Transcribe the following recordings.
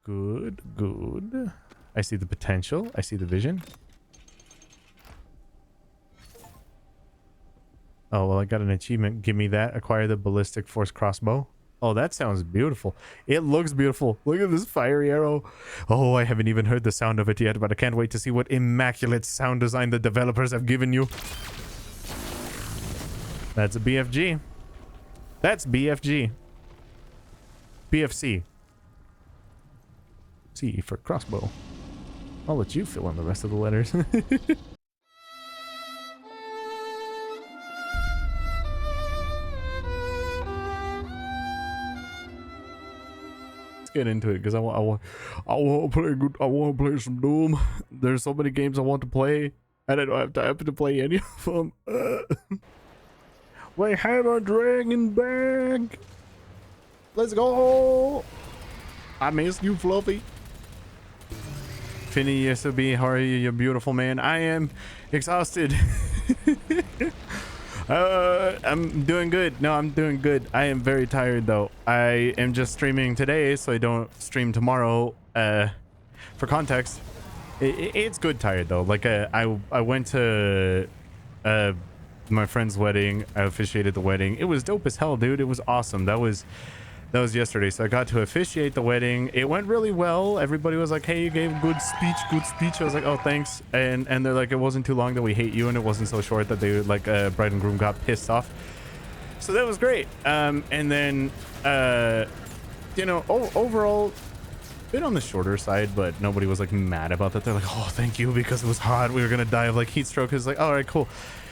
Good, good. I see the potential. I see the vision. Oh, well, I got an achievement. Give me that. Acquire the ballistic force crossbow. Oh, that sounds beautiful. It looks beautiful. Look at this fiery arrow. Oh, I haven't even heard the sound of it yet, but I can't wait to see what immaculate sound design the developers have given you. That's a BFG. That's BFG. BFC. C for crossbow. I'll let you fill in the rest of the letters. Get into it because I want to play good. I want to play some Doom. There's so many games I want to play and I don't have time to play any of them. We have a dragon back. Let's go. I miss you, Fluffy. Finny, yes, be. How are you, you beautiful man? I am exhausted. I'm doing good. No, I'm doing good. I am very tired though. I am just streaming today, so I don't stream tomorrow. For context, it's good tired though. Like I went to my friend's wedding. I officiated the wedding. It was dope as hell, dude. It was awesome. That was yesterday, so I got to officiate the wedding. It went really well. Everybody was like, hey, you gave good speech, good speech. I was like, oh, thanks. And they're like, it wasn't too long that we hate you, and it wasn't so short that they like bride and groom got pissed off. So that was great. And then you know, overall bit on the shorter side, but nobody was like mad about that. They're like, oh, thank you, because it was hot, we were gonna die of like heat stroke. It's like, all right, cool.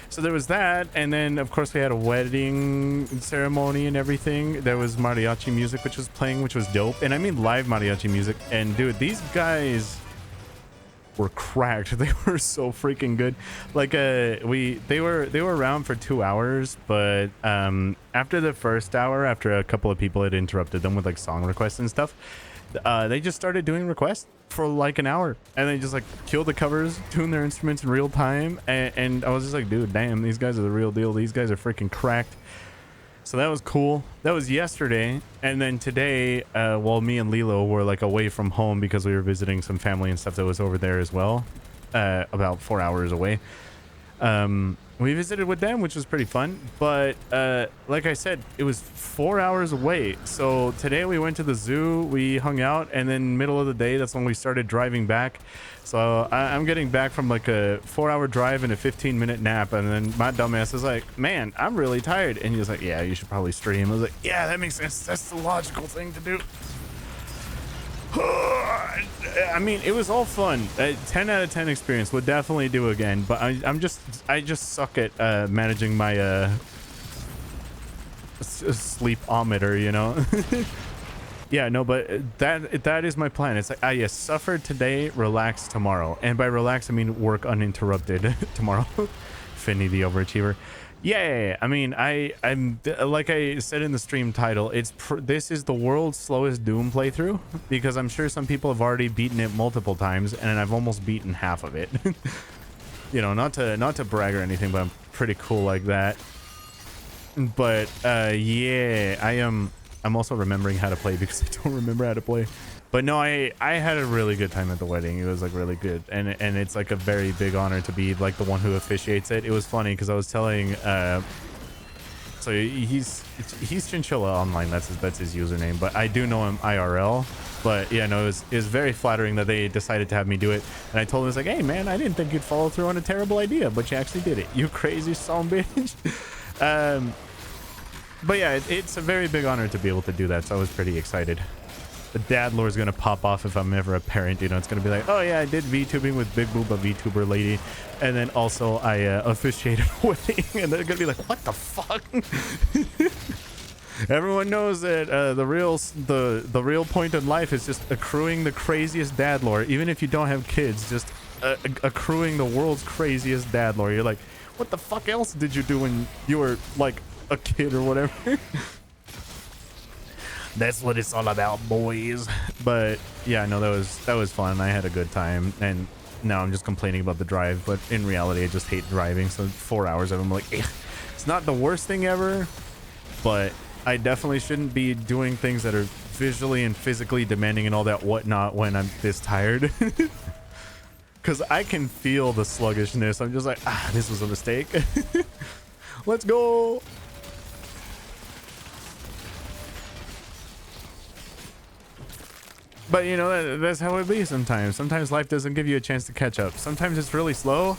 So there was that, and then of course we had a wedding ceremony and everything. There was mariachi music which was playing, which was dope. And I mean live mariachi music. And dude, these guys were cracked. They were so freaking good. Like they were around for 2 hours, but after the first hour, after a couple of people had interrupted them with like song requests and stuff, they just started doing requests for like an hour, and they just like kill the covers, tune their instruments in real time, and I was just like, dude, damn, these guys are the real deal. These guys are freaking cracked. So that was cool. That was yesterday. And then today, while me and Lilo were like away from home because we were visiting some family and stuff that was over there as well, about 4 hours away, we visited with them, which was pretty fun. But like I said, it was 4 hours away. So today we went to the zoo, we hung out, and then middle of the day, that's when we started driving back. So I'm getting back from like a 4-hour drive and a 15-minute nap, and then my dumbass is like, man, I'm really tired. And he was like, yeah, you should probably stream. I was like, yeah, that makes sense. That's the logical thing to do. I mean, it was all fun. 10 out of 10 experience. Would definitely do again, but I just suck at managing my sleepometer, you know. Yeah, no, but that is my plan. It's like, yes, suffer today, relax tomorrow, and by relax I mean work uninterrupted tomorrow. Finny the overachiever. Yeah, I mean, I'm like I said in the stream title, this is the world's slowest Doom playthrough, because I'm sure some people have already beaten it multiple times, and I've almost beaten half of it. You know, not to brag or anything, but I'm pretty cool like that. But yeah, I'm also remembering how to play because I don't remember how to play. But no, I had a really good time at the wedding. It was like really good, and it's like a very big honor to be like the one who officiates it. It was funny because I was telling so he's Chinchilla Online, that's his username, but I do know him IRL. But yeah, no, it was very flattering that they decided to have me do it. And I told him, I was like, hey man, I didn't think you'd follow through on a terrible idea, but you actually did it, you crazy son of a bitch. But yeah, it's a very big honor to be able to do that, so I was pretty excited. The dad lore is gonna pop off if I'm ever a parent, you know. It's gonna be like, oh yeah, I did VTubing with Big Booba VTuber lady, and then also I officiated a wedding, and they're gonna be like, what the fuck? Everyone knows that the real point in life is just accruing the craziest dad lore. Even if you don't have kids, just accruing the world's craziest dad lore. You're like, what the fuck else did you do when you were like a kid or whatever? That's what it's all about, boys. But yeah, no, that was fun. I had a good time, and now I'm just complaining about the drive, but in reality I just hate driving. So 4 hours of them, like, it's not the worst thing ever, but I definitely shouldn't be doing things that are visually and physically demanding and all that whatnot when I'm this tired. Because I can feel the sluggishness. I'm just like, this was a mistake. Let's go. But you know, that's how it be sometimes. Sometimes life doesn't give you a chance to catch up. Sometimes it's really slow,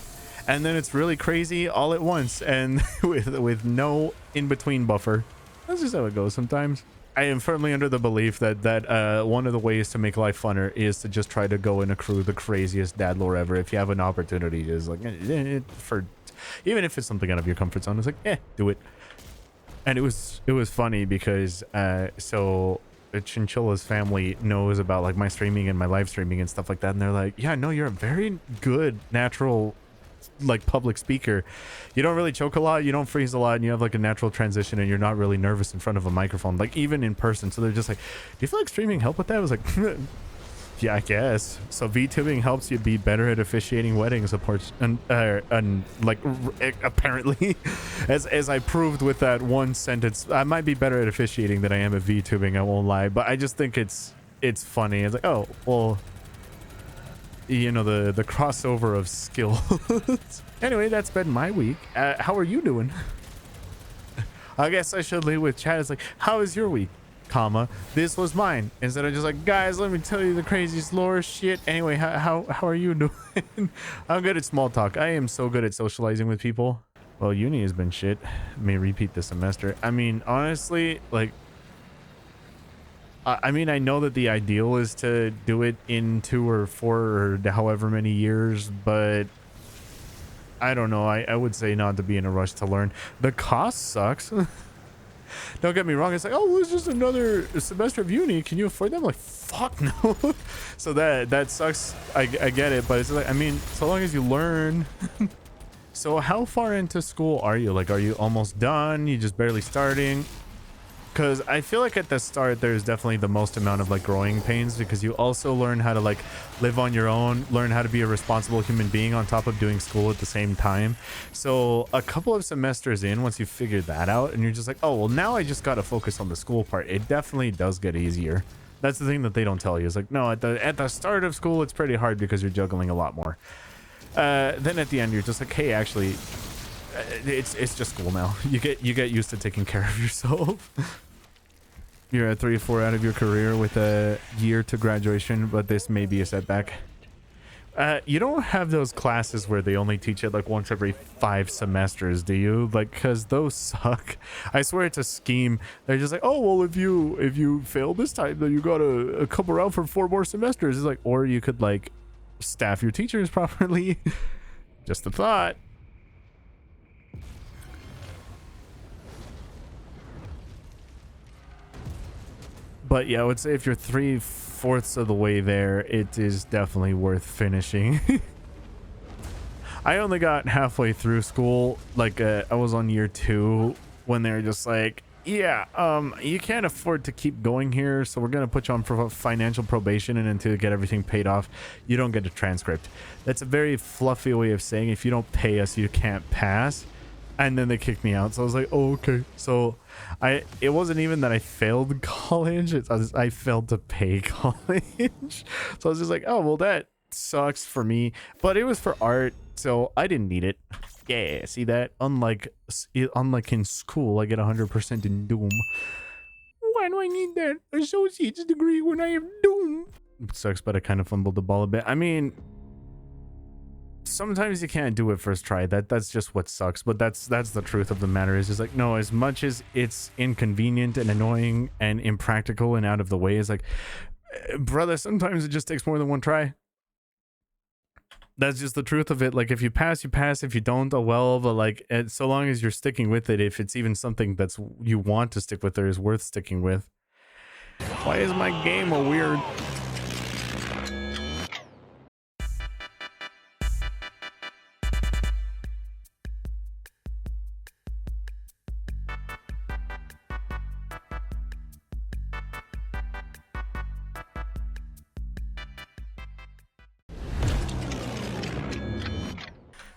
and then it's really crazy all at once, and with no in-between buffer. That's just how it goes sometimes. I am firmly under the belief that one of the ways to make life funner is to just try to go and accrue the craziest dad lore ever. If you have an opportunity, is like for even if it's something out of your comfort zone, it's like do it. And it was funny because so Chinchilla's family knows about like my streaming and my live streaming and stuff like that, and they're like, yeah, no, you're a very good natural like public speaker. You don't really choke a lot, you don't freeze a lot, and you have like a natural transition, and you're not really nervous in front of a microphone, like even in person. So they're just like, do you feel like streaming help with that? I was like, yeah, I guess so. VTubing helps you be better at officiating weddings, and like apparently, as I proved with that one sentence, I might be better at officiating than I am at VTubing, I won't lie. But I just think it's funny. It's like, oh well, you know, the crossover of skill. Anyway, that's been my week. How are you doing? I guess I should lead with chat. It's like, how is your week, comma, this was mine, instead of just like, guys, let me tell you the craziest lore shit. Anyway, how are you doing? I'm good at small talk. I am so good at socializing with people. Well, uni has been shit. May repeat this semester. I mean, honestly, like, I mean, I know that the ideal is to do it in 2 or 4 or however many years, but I don't know. I would say not to be in a rush to learn. The cost sucks. Don't get me wrong. It's like, oh, well, it's just another semester of uni. Can you afford that? I'm like, fuck no. So that sucks. I get it, but it's like, I mean, so long as you learn. So how far into school are you? Like, are you almost done? You just barely starting? Because I feel like at the start there's definitely the most amount of like growing pains, because you also learn how to like live on your own, learn how to be a responsible human being on top of doing school at the same time. So a couple of semesters in, once you figure that out and you're just like, oh well, now I just got to focus on the school part, it definitely does get easier. That's the thing that they don't tell you. It's like, no, at the start of school it's pretty hard because you're juggling a lot more. Then at the end you're just like, hey, actually it's just school now. You get used to taking care of yourself. You're at 3 or 4 out of your career with a year to graduation, but this may be a setback. You don't have those classes where they only teach it like once every 5 semesters, do you? Like, because those suck. I swear it's a scheme. They're just like, oh well, if you fail this time, then you gotta come around for 4 more semesters. It's like, or you could like staff your teachers properly. Just a thought. But yeah, I would say if you're 3/4 of the way there, it is definitely worth finishing. I only got halfway through school. Like I was on year 2 when they were just like, yeah, you can't afford to keep going here, so we're gonna put you on financial probation, and until you get everything paid off, you don't get a transcript. That's a very fluffy way of saying if you don't pay us, you can't pass. And then they kicked me out. So I was like, oh, okay. So it wasn't even that I failed college. I failed to pay college. So I was just like, oh, well, that sucks for me. But it was for art, so I didn't need it. Yeah, see that? Unlike in school, I get 100% in Doom. Why do I need that associate's degree when I have Doom? It sucks, but I kind of fumbled the ball a bit. I mean, sometimes you can't do it first try. That's just what sucks, but that's the truth of the matter. Is just like, no, as much as it's inconvenient and annoying and impractical and out of the way, is like, brother, sometimes it just takes more than one try. That's just the truth of it. Like, if you pass, you pass. If you don't, oh well. But like, so long as you're sticking with it, if it's even something that's you want to stick with or is worth sticking with. Why is my game a weird?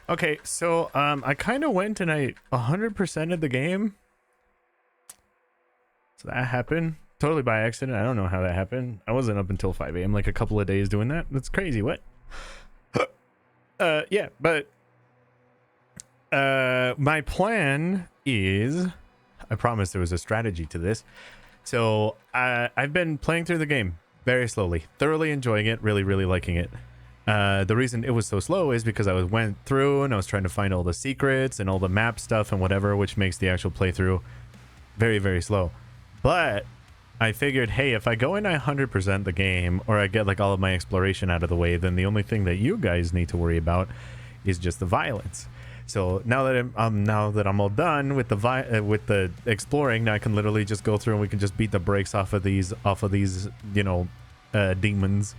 Okay, so I kind of went and I 100%ed the game. So that happened. Totally by accident. I don't know how that happened. I wasn't up until 5 a.m. like a couple of days doing that. That's crazy. What? Yeah, but my plan is, I promise there was a strategy to this. So I've been playing through the game very slowly, thoroughly enjoying it, really, really liking it. The reason it was so slow is because I went through and I was trying to find all the secrets and all the map stuff and whatever, which makes the actual playthrough very, very slow. But I figured, hey, if I go in 100% the game, or I get like all of my exploration out of the way, then the only thing that you guys need to worry about is just the violence. So now that I'm all done with the exploring, now I can literally just go through and we can just beat the brakes off of these you know, demons.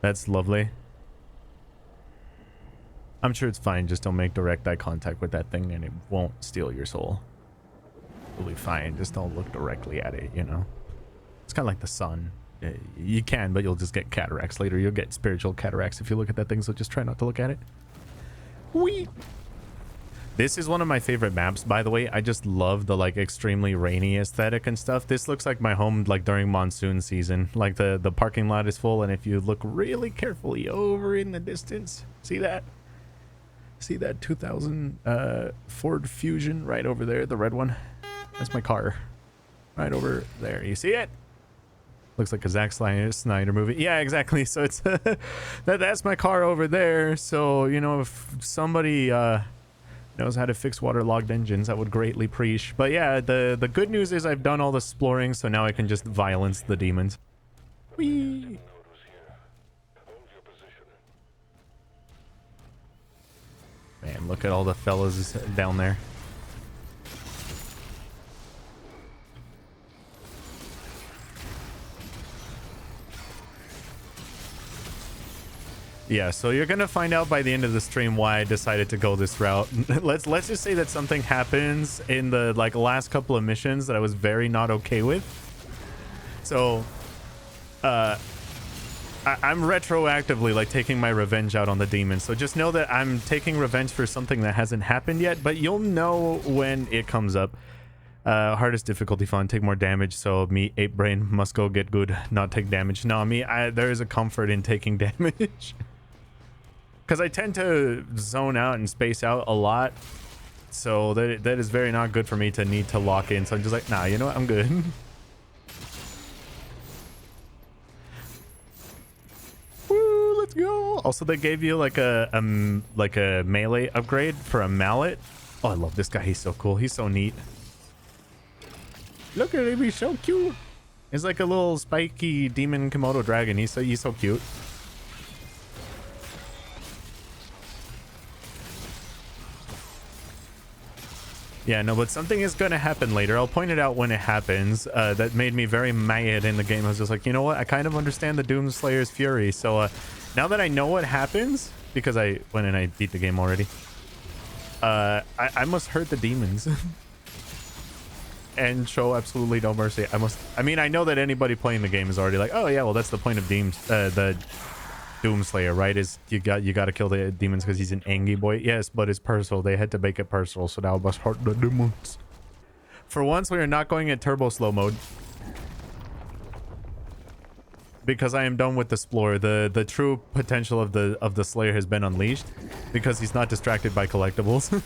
That's lovely. I'm sure it's fine. Just don't make direct eye contact with that thing and it won't steal your soul. Totally fine. Just don't look directly at it, you know? It's kind of like the sun. You can, but you'll just get cataracts later. You'll get spiritual cataracts if you look at that thing, so just try not to look at it. Whee! This is one of my favorite maps, by the way. I just love the like extremely rainy aesthetic and stuff. This looks like my home like during monsoon season. Like the parking lot is full, and if you look really carefully over in the distance, see that? See that 2000 Ford Fusion right over there, the red one? That's my car. Right over there. You see it? Looks like a Zack Snyder movie. Yeah, exactly. So it's that's my car over there. So, you know, if somebody knows how to fix waterlogged engines, that would greatly appreciate. But yeah, the good news is I've done all the exploring, so now I can just violence the demons. Whee! Man, look at all the fellas down there. Yeah, so you're gonna find out by the end of the stream why I decided to go this route. let's just say that something happens in the like last couple of missions that I was very not okay with. So I'm retroactively like taking my revenge out on the demons. So just know that I'm taking revenge for something that hasn't happened yet, but you'll know when it comes up. Hardest difficulty fun, take more damage. So me, ape brain, must go get good, not take damage. No, me, there is a comfort in taking damage. Because I tend to zone out and space out a lot. So that is very not good for me to need to lock in. So I'm just like, nah, you know what? I'm good. Woo, let's go. Also, they gave you like a melee upgrade for a mallet. Oh, I love this guy. He's so cool. He's so neat. Look at him. He's so cute. He's like a little spiky demon Komodo dragon. He's so cute. Yeah, no, but something is going to happen later. I'll point it out when it happens. That made me very mad in the game. I was just like, you know what? I kind of understand the Doomslayer's fury. So now that I know what happens, because I went and I beat the game already, I must hurt the demons. And show absolutely no mercy. I mean, I know that anybody playing the game is already like, oh yeah, well that's the point of the Doomslayer, right? Is you got to kill the demons because he's an angry boy. Yes, but it's personal. They had to make it personal, so now I must hurt the demons. For once, we are not going at turbo slow mode because I am done with the Explorer. The true potential of the Slayer has been unleashed because he's not distracted by collectibles.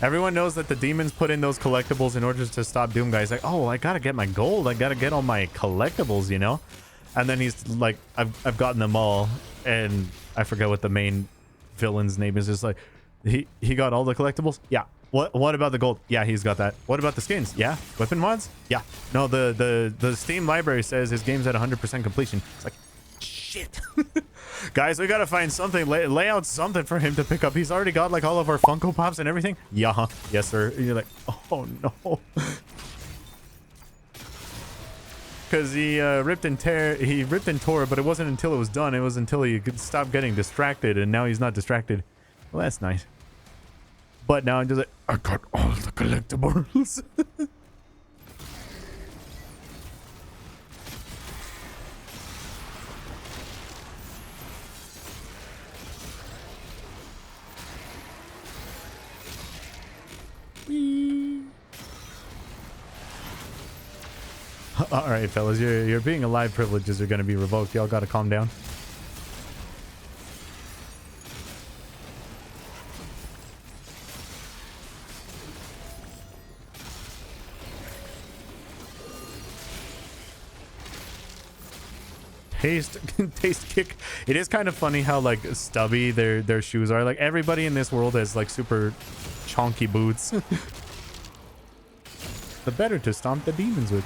Everyone knows that the demons put in those collectibles in order to stop Doom guys. Like, oh, I gotta get my gold. I gotta get all my collectibles, you know? And then he's like, I've gotten them all. And I forget what the main villain's name is. It's like, he got all the collectibles? Yeah. What about the gold? Yeah, he's got that. What about the skins? Yeah. Weapon mods? Yeah. No, the Steam library says his game's at 100% completion. It's like, shit. Guys, we gotta find something, lay out something for him to pick up. He's already got like all of our Funko Pops and everything. Yeah, yes sir. And you're like, oh no. Because he ripped and tore, but it wasn't until it was done. It was until he could stop getting distracted, and now he's not distracted. Well, that's nice. But now I'm just like, I got all the collectibles. All right, fellas, your being alive privileges are going to be revoked. Y'all got to calm down. Taste kick. It is kind of funny how like stubby their shoes are. Like everybody in this world has like super chonky boots. The better to stomp the demons with.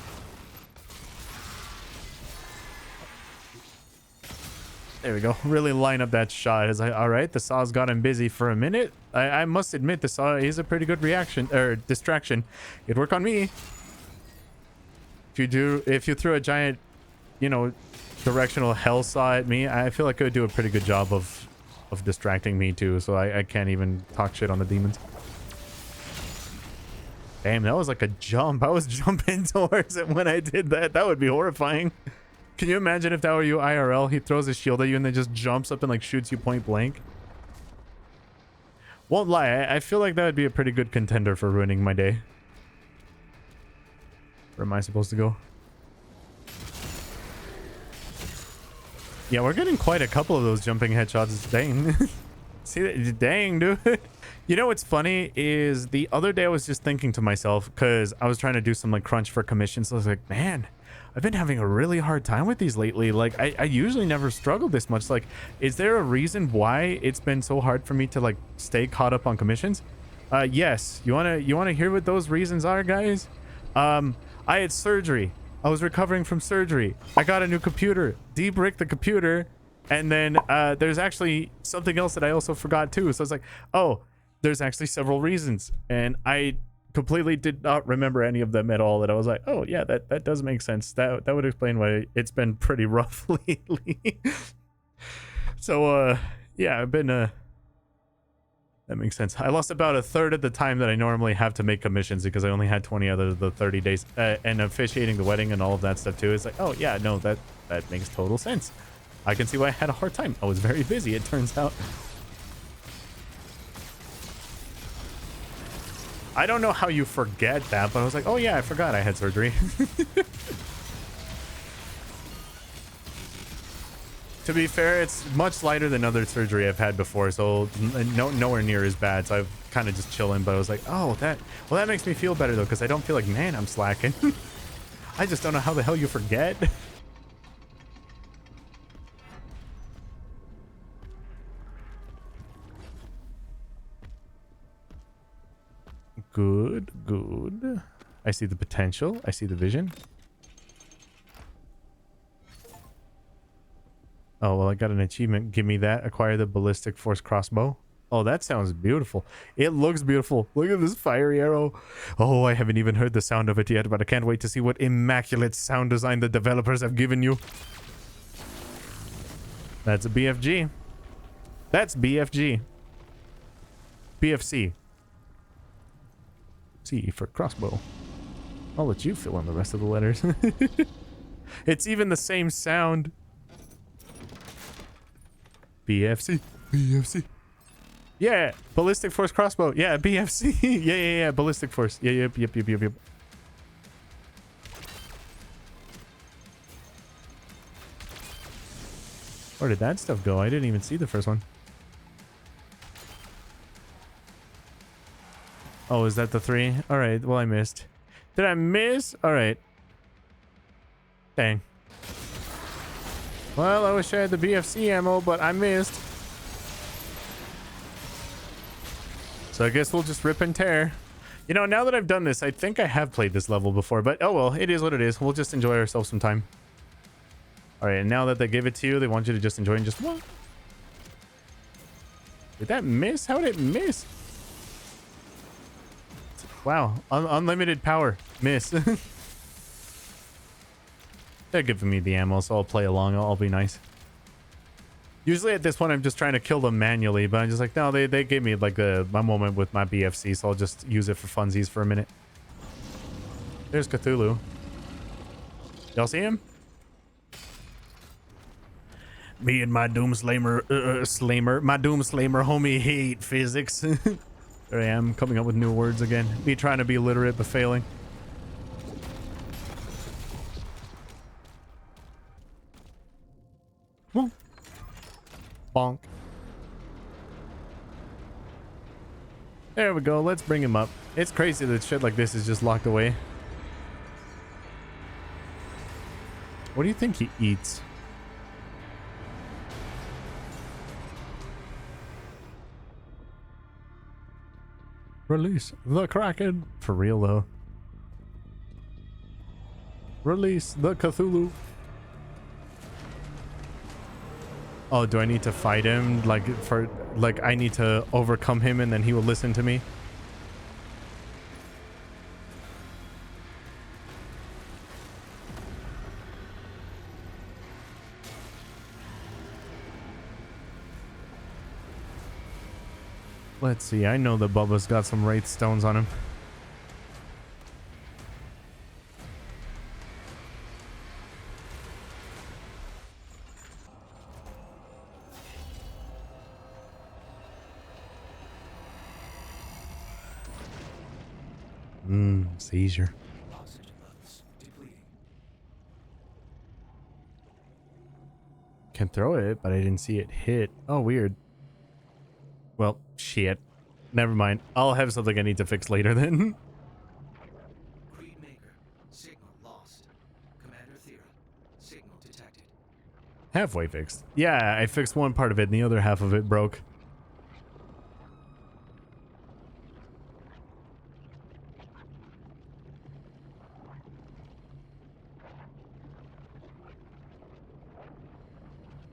There we go. Really line up that shot. It's like, all right, the saw's got him busy for a minute. I must admit the saw is a pretty good reaction or distraction. It'd work on me. If you threw a giant, you know, directional hell saw at me, I feel like it would do a pretty good job of distracting me too, so I can't even talk shit on the demons. Damn, that was like a jump. I was jumping towards it when I did that. That would be horrifying. Can you imagine if that were you IRL? He throws a shield at you and then just jumps up and like shoots you point blank. Won't lie, I feel like that would be a pretty good contender for ruining my day. Where am I supposed to go? Yeah, we're getting quite a couple of those jumping headshots. Dang. See that? Dang, dude. You know what's funny is the other day I was just thinking to myself, because I was trying to do some like crunch for commissions. So I was like, man, I've been having a really hard time with these lately. Like I usually never struggle this much. Like, is there a reason why it's been so hard for me to like stay caught up on commissions? Yes. You wanna hear what those reasons are, guys? I had surgery. I was recovering from surgery. I got a new computer, de-bricked the computer, and then there's actually something else that I also forgot too. So it's like, oh, there's actually several reasons, and I completely did not remember any of them at all. And I was like, oh yeah, that does make sense. That would explain why it's been pretty rough lately. So yeah, I've been that makes sense. I lost about a third of the time that I normally have to make commissions because I only had 20 out of the 30 days. And officiating the wedding and all of that stuff too. It's like, oh yeah, no, that makes total sense. I can see why I had a hard time. I was very busy, it turns out. I don't know how you forget that, but I was like, oh yeah, I forgot I had surgery. To be fair, it's much lighter than other surgery I've had before, so nowhere near as bad. So I've kind of just chilling, but I was like, oh, that makes me feel better though, because I don't feel like, man, I'm slacking. I just don't know how the hell you forget. Good. I see the potential. I see the vision. Oh, well, I got an achievement. Give me that. Acquire the ballistic force crossbow. Oh, that sounds beautiful. It looks beautiful. Look at this fiery arrow. Oh, I haven't even heard the sound of it yet, but I can't wait to see what immaculate sound design the developers have given you. That's a BFG. That's BFG. BFC. C for crossbow. I'll let you fill in the rest of the letters. It's even the same sound. BFC. BFC. Yeah, ballistic force crossbow. Yeah, BFC. yeah. Ballistic force. Yeah. Yep. Where did that stuff go? I didn't even see the first one. Oh, is that the 3? All right. Well, I missed. Did I miss? All right. Dang. Well, I wish I had the BFC ammo, but I missed. So I guess we'll just rip and tear. You know, now that I've done this, I think I have played this level before, but oh well, it is what it is. We'll just enjoy ourselves some time. All right, and now that they give it to you, they want you to just enjoy and just what? Did that miss? How did it miss? Wow, unlimited power. Miss. They're giving me the ammo, so I'll play along. I'll be nice. Usually at this point, I'm just trying to kill them manually, but I'm just like, no, they gave me like my moment with my BFC, so I'll just use it for funsies for a minute. There's Cthulhu. Y'all see him? Me and my Doomslayer, my Doomslayer homie hate physics. There I am, coming up with new words again. Me trying to be literate, but failing. Come on. Bonk. There we go. Let's bring him up. It's crazy that shit like this is just locked away. What do you think he eats? Release the Kraken. For real though. Release the Cthulhu. Oh, do I need to fight him? Like I need to overcome him and then he will listen to me? Let's see. I know that Bubba's got some wraith stones on him. Seizure. Can throw it, but I didn't see it hit. Oh, weird. Well, shit. Never mind. I'll have something I need to fix later then. Creed Maker, signal lost. Commander Thera, signal detected. Halfway fixed. Yeah, I fixed one part of it and the other half of it broke.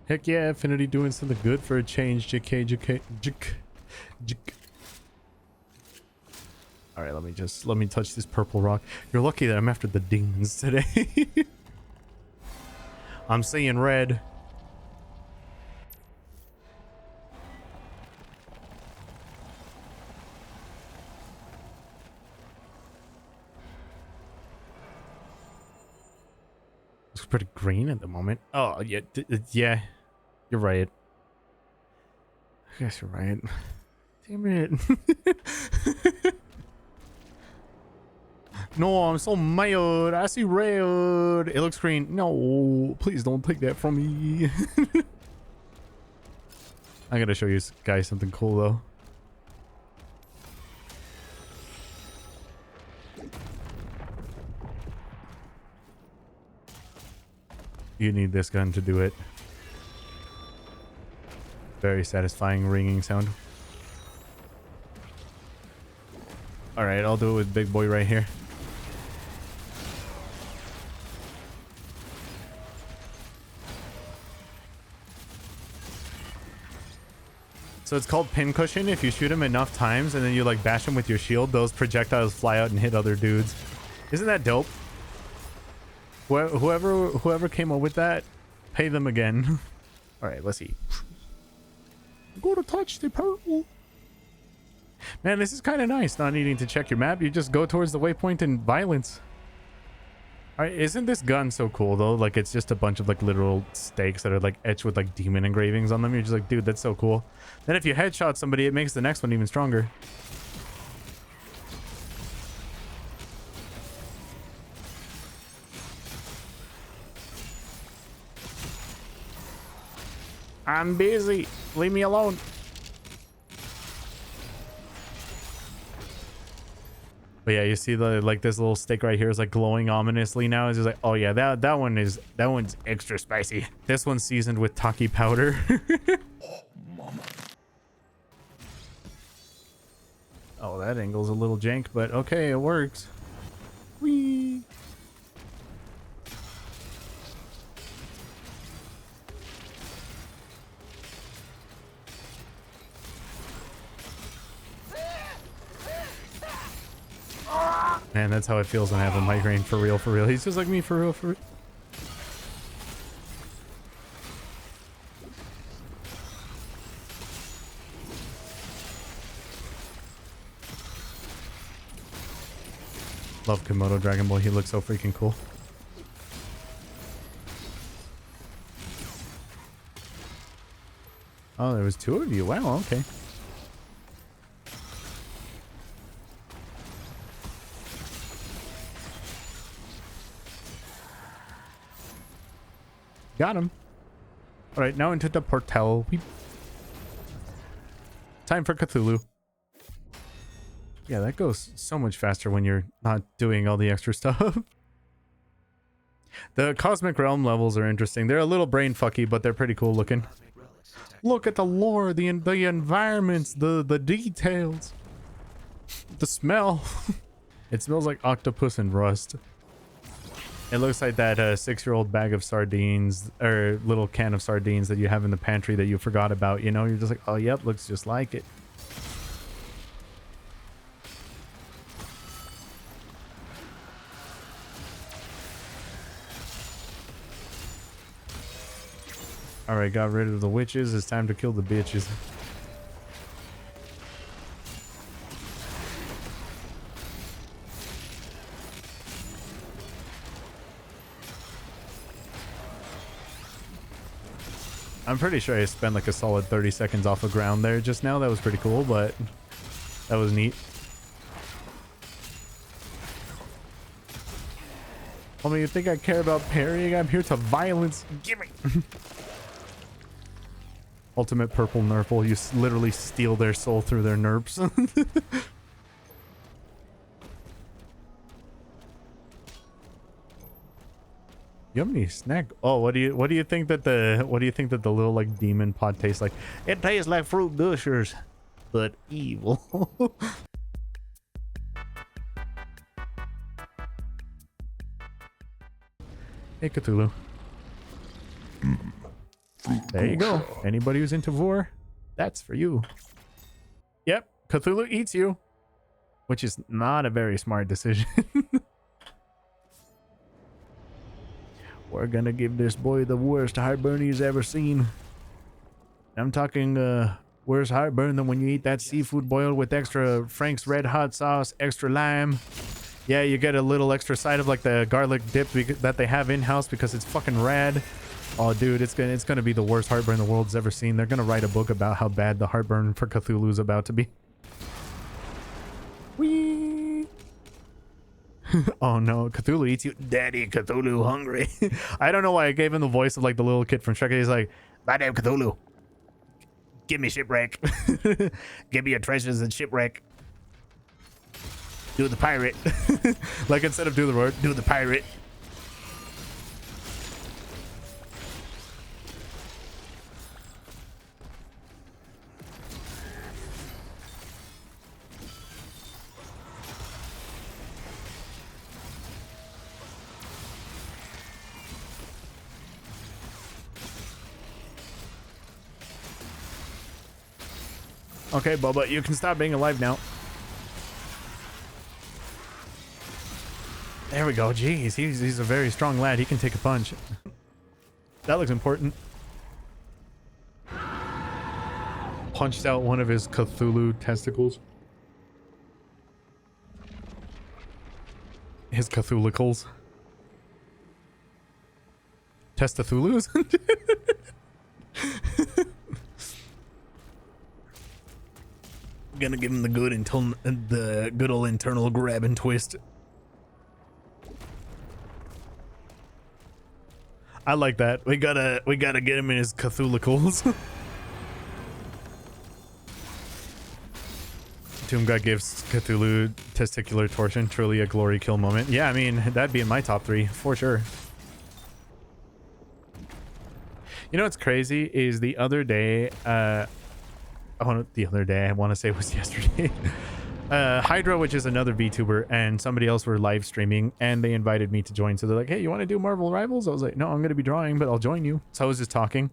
Heck yeah, Affinity doing something good for a change. JK. All right, let me touch this purple rock. You're lucky that I'm after the demons today. I'm seeing red. Looks pretty green at the moment. Oh yeah, yeah. You're right. I guess you're right. Damn it. No, I'm so mad. I see red. It looks green. No, please don't take that from me. I gotta show you guys something cool though. You need this gun to do it. Very satisfying ringing sound. All right, I'll do it with big boy right here. So it's called pincushion. If you shoot him enough times and then you like bash him with your shield, those projectiles fly out and hit other dudes. Isn't that dope? Whoever came up with that, pay them again. All right, let's see. Go to touch the purple. Man, this is kind of nice, not needing to check your map. You just go towards the waypoint and violence. All right, isn't this gun so cool though? Like it's just a bunch of like literal stakes that are like etched with like demon engravings on them. You're just like, dude, that's so cool. Then if you headshot somebody, it makes the next one even stronger. I'm busy. Leave me alone. But yeah, you see the like this little stick right here is like glowing ominously now. It's just like, oh yeah, that one's extra spicy. This one's seasoned with taki powder. Oh, that angle's a little jank, but okay, it works. Whee! Man, that's how it feels when I have a migraine. For real, for real. He's just like me, for real, for real. Love Komodo Dragon Ball. He looks so freaking cool. Oh, there was two of you. Wow, okay. Got him. All right, now into the portal. Time for Cthulhu. Yeah, that goes so much faster when you're not doing all the extra stuff. The Cosmic Realm levels are interesting. They're a little brain fucky, but they're pretty cool looking. Cosmic relics detected. Look at the lore, the environments, the details, the smell. It smells like octopus and rust. It looks like that 6-year-old bag of sardines or little can of sardines that you have in the pantry that you forgot about. You know, you're just like, oh, yep, looks just like it. All right, got rid of the witches. It's time to kill the bitches. I'm pretty sure I spent like a solid 30 seconds off the ground there just now. That was pretty cool, but that was neat. Homie, you think I care about parrying? I'm here to violence. Gimme! Ultimate purple nurple. You literally steal their soul through their nerps. Yummy snack. Oh, what do you think that the little like demon pod tastes like? It tastes like fruit gushers, but evil. Hey Cthulhu. There you go. Anybody who's into vor, that's for you. Yep, Cthulhu eats you, which is not a very smart decision. We're gonna give this boy the worst heartburn he's ever seen. I'm talking worse heartburn than when you eat that seafood boiled with extra Frank's Red Hot sauce, extra lime. Yeah, you get a little extra side of like the garlic dip that they have in-house because it's fucking rad. Oh, dude, it's gonna be the worst heartburn the world's ever seen. They're gonna write a book about how bad the heartburn for Cthulhu is about to be. Whee! Oh no, Cthulhu eats you. Daddy, Cthulhu hungry. I don't know why I gave him the voice of like the little kid from Shrek. He's like, my name Cthulhu. Give me shipwreck. Give me your treasures and shipwreck. Do the pirate. Like instead of do the word, do the pirate. Okay, Bubba, you can stop being alive now. There we go. Jeez, he's a very strong lad. He can take a punch. That looks important. Punched out one of his Cthulhu testicles. His Cthulhuicles. Testathulus? Gonna give him the good old internal grab and twist. I like that. We gotta get him in his Cthulhuicles. Tomb God gives Cthulhu testicular torsion. Truly a glory kill moment. Yeah, I mean, that'd be in my top 3 for sure. You know what's crazy is the other day, I want to say it was yesterday. Hydra, which is another VTuber, and somebody else were live streaming, and they invited me to join. So they're like, hey, you want to do Marvel Rivals? I was like, no, I'm going to be drawing, but I'll join you. So I was just talking.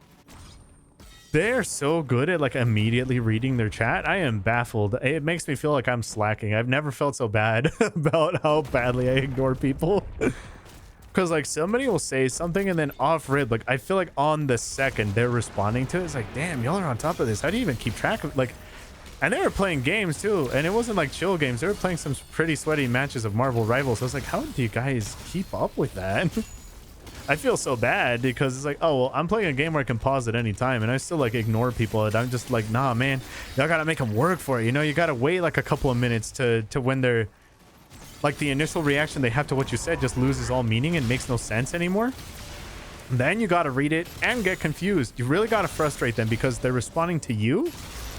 They're so good at like immediately reading their chat. I am baffled. It makes me feel like I'm slacking. I've never felt so bad about how badly I ignore people. Because like somebody will say something and then off rip, like I feel like on the second they're responding to it. It's like, damn, y'all are on top of this. How do you even keep track of like? And they were playing games too, and it wasn't like chill games. They were playing some pretty sweaty matches of Marvel Rivals. So I was like, how do you guys keep up with that? I feel so bad because it's like, oh well, I'm playing a game where I can pause at any time, and I still like ignore people. And I'm just like, nah, man, y'all gotta make them work for it. You know, you gotta wait like a couple of minutes to when they're like the initial reaction they have to what you said just loses all meaning and makes no sense anymore. Then you got to read it and get confused. You really got to frustrate them because they're responding to you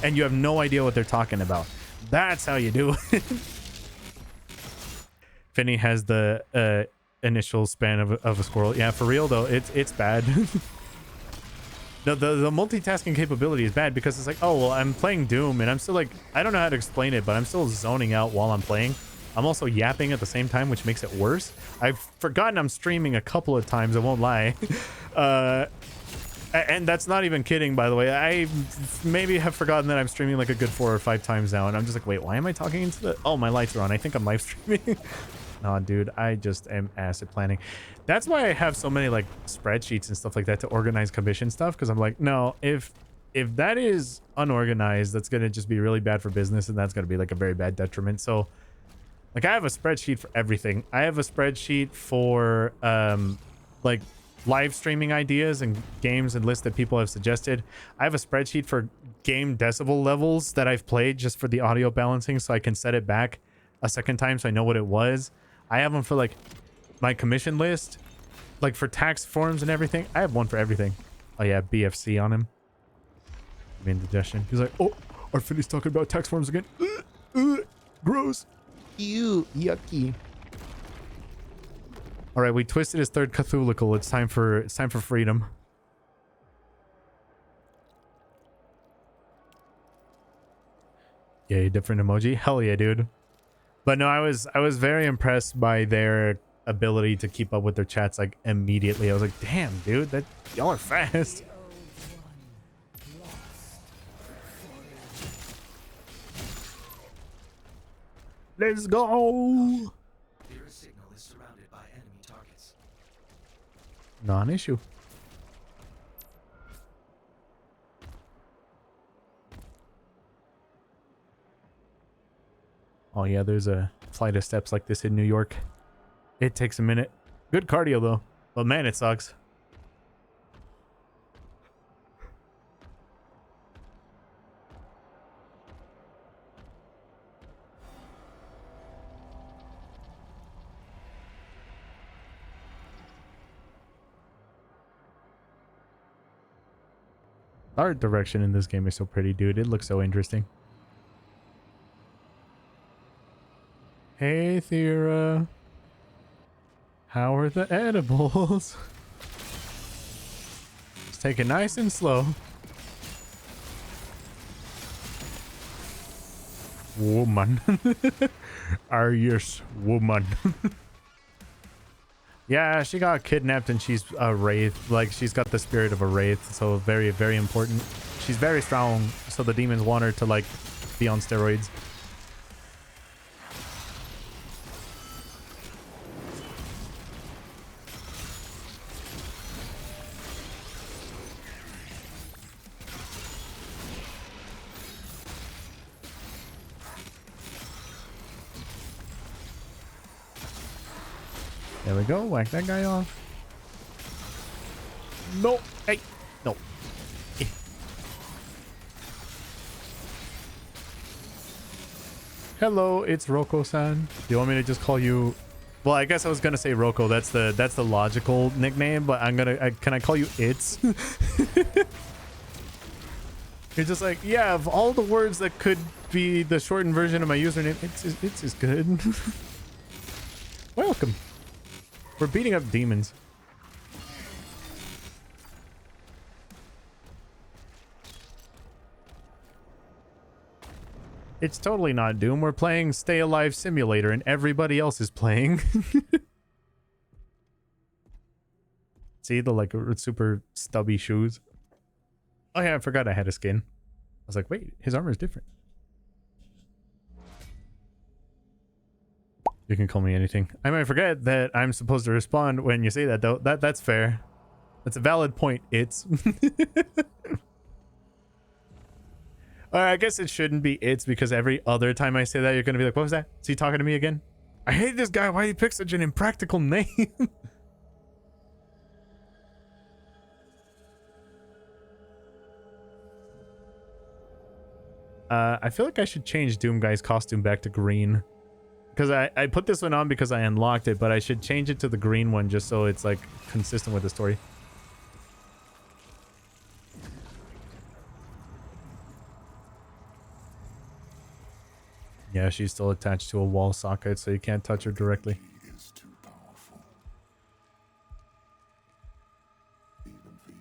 and you have no idea what they're talking about. That's how you do it. Finny has the initial span of a squirrel. Yeah, for real though, it's bad. No, the multitasking capability is bad because it's like, oh, well, I'm playing Doom and I'm still like, I don't know how to explain it, but I'm still zoning out while I'm playing. I'm also yapping at the same time, which makes it worse. I've forgotten I'm streaming a couple of times, I won't lie. And that's not even kidding, by the way. I maybe have forgotten that I'm streaming like a good 4 or 5 times now, and I'm just like, wait, why am I talking into the... Oh, my lights are on. I think I'm live streaming. Nah, dude, I just am acid planning. That's why I have so many like spreadsheets and stuff like that to organize commission stuff, because I'm like, no, if that is unorganized, that's going to just be really bad for business, and that's going to be like a very bad detriment. So like I have a spreadsheet for everything. I have a spreadsheet for like live streaming ideas and games and lists that people have suggested. I have a spreadsheet for game decibel levels that I've played just for the audio balancing, so I can set it back a second time so I know what it was. I have them for like my commission list, like for tax forms and everything. I have one for everything. Oh yeah, BFC on him. Indigestion. He's like, oh, our Finny's talking about tax forms again. Gross. Ew, yucky. All right, we twisted his third Cthulhu. It's time for freedom. Yay, different emoji. Hell yeah, dude. But no, I was very impressed by their ability to keep up with their chats like immediately. I was like, damn, dude, that y'all are fast. Let's go. Your signal is surrounded by enemy targets. Non-issue. Oh yeah, there's a flight of steps like this in New York. It takes a minute. Good cardio though, but man, it sucks. Art direction in this game is so pretty, dude. It looks so interesting. Hey, Thera. How are the edibles? Just take it nice and slow. Woman. Yes, woman. Yeah, she got kidnapped and she's a wraith. Like, she's got the spirit of a wraith, so very, very important. She's very strong, so the demons want her to, like, be on steroids. There we go. Whack that guy off. No. Hey. No. Eh. Hello, it's Roko-san. Do you want me to just call you... Well, I guess I was gonna say Roko. That's the logical nickname, but I'm gonna... can I call you It's? You're just like, yeah, of all the words that could be the shortened version of my username, it's is good. Welcome. We're beating up demons. It's totally not Doom. We're playing Stay Alive Simulator and everybody else is playing. See the like super stubby shoes? Oh yeah, I forgot I had a skin. I was like, wait, his armor is different. You can call me anything. I might forget that I'm supposed to respond when you say that, though. That's fair. That's a valid point. It's. I guess it shouldn't be it's because every other time I say that, you're gonna be like, what was that? Is he talking to me again? I hate this guy. Why did he pick such an impractical name? I feel like I should change Doom Guy's costume back to green. Because I put this one on because I unlocked it, but I should change it to the green one just so it's like consistent with the story. Yeah, she's still attached to a wall socket, so you can't touch her directly. He is too powerful. Even for you.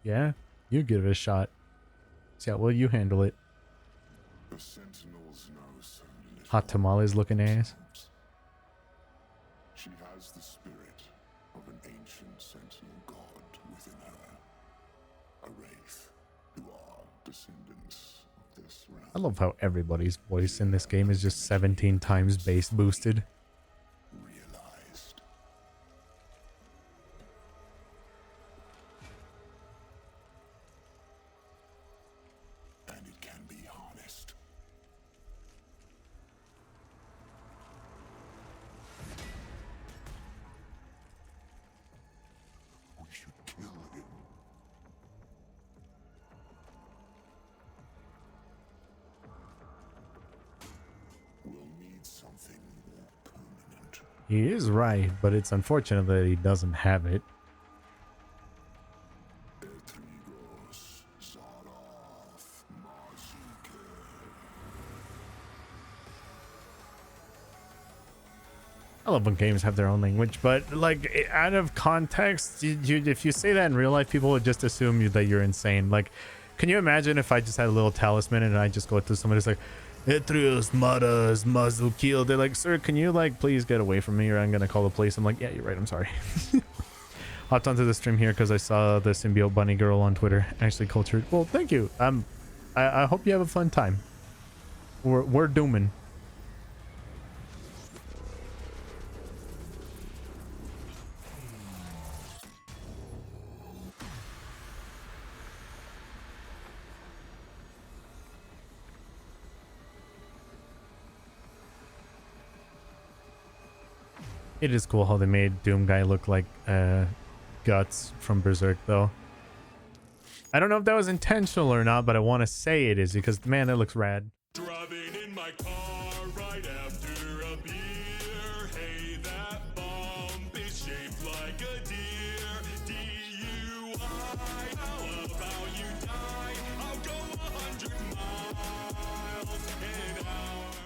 Yeah, you give it a shot. See how well you handle it. The Sentinels know so little. Hot tamales looking ass. She has the spirit of an ancient Sentinel god within her. A wraith who are descendants of this realm. I love how everybody's voice in this game is just 17 times bass boosted. Realized. And it can be harnessed. We should kill him. We'll need something more permanent. He is right, but it's unfortunate that he doesn't have it. Etrigos, Zarath, Mazuke. I love when games have their own language, but like out of context, if you say that in real life, people would just assume that you're insane. Like, can you imagine if I just had a little talisman and I just go to somebody who's like, Etrios, Maras, Mazukil. They're like, sir, can you like please get away from me or I'm gonna call the police. I'm like, yeah, you're right, I'm sorry. Hopped onto the stream here because I saw the symbiote bunny girl on Twitter. Actually cultured. Well, thank you. I hope you have a fun time. We're dooming. It is cool how they made Doom Guy look like Guts from Berserk, though. I don't know if that was intentional or not, but I want to say it is because, man, that looks rad. Driving in my car right after a beer. Hey, that bump is shaped like a deer. DUI, how about you die? I'll go 100 miles an hour.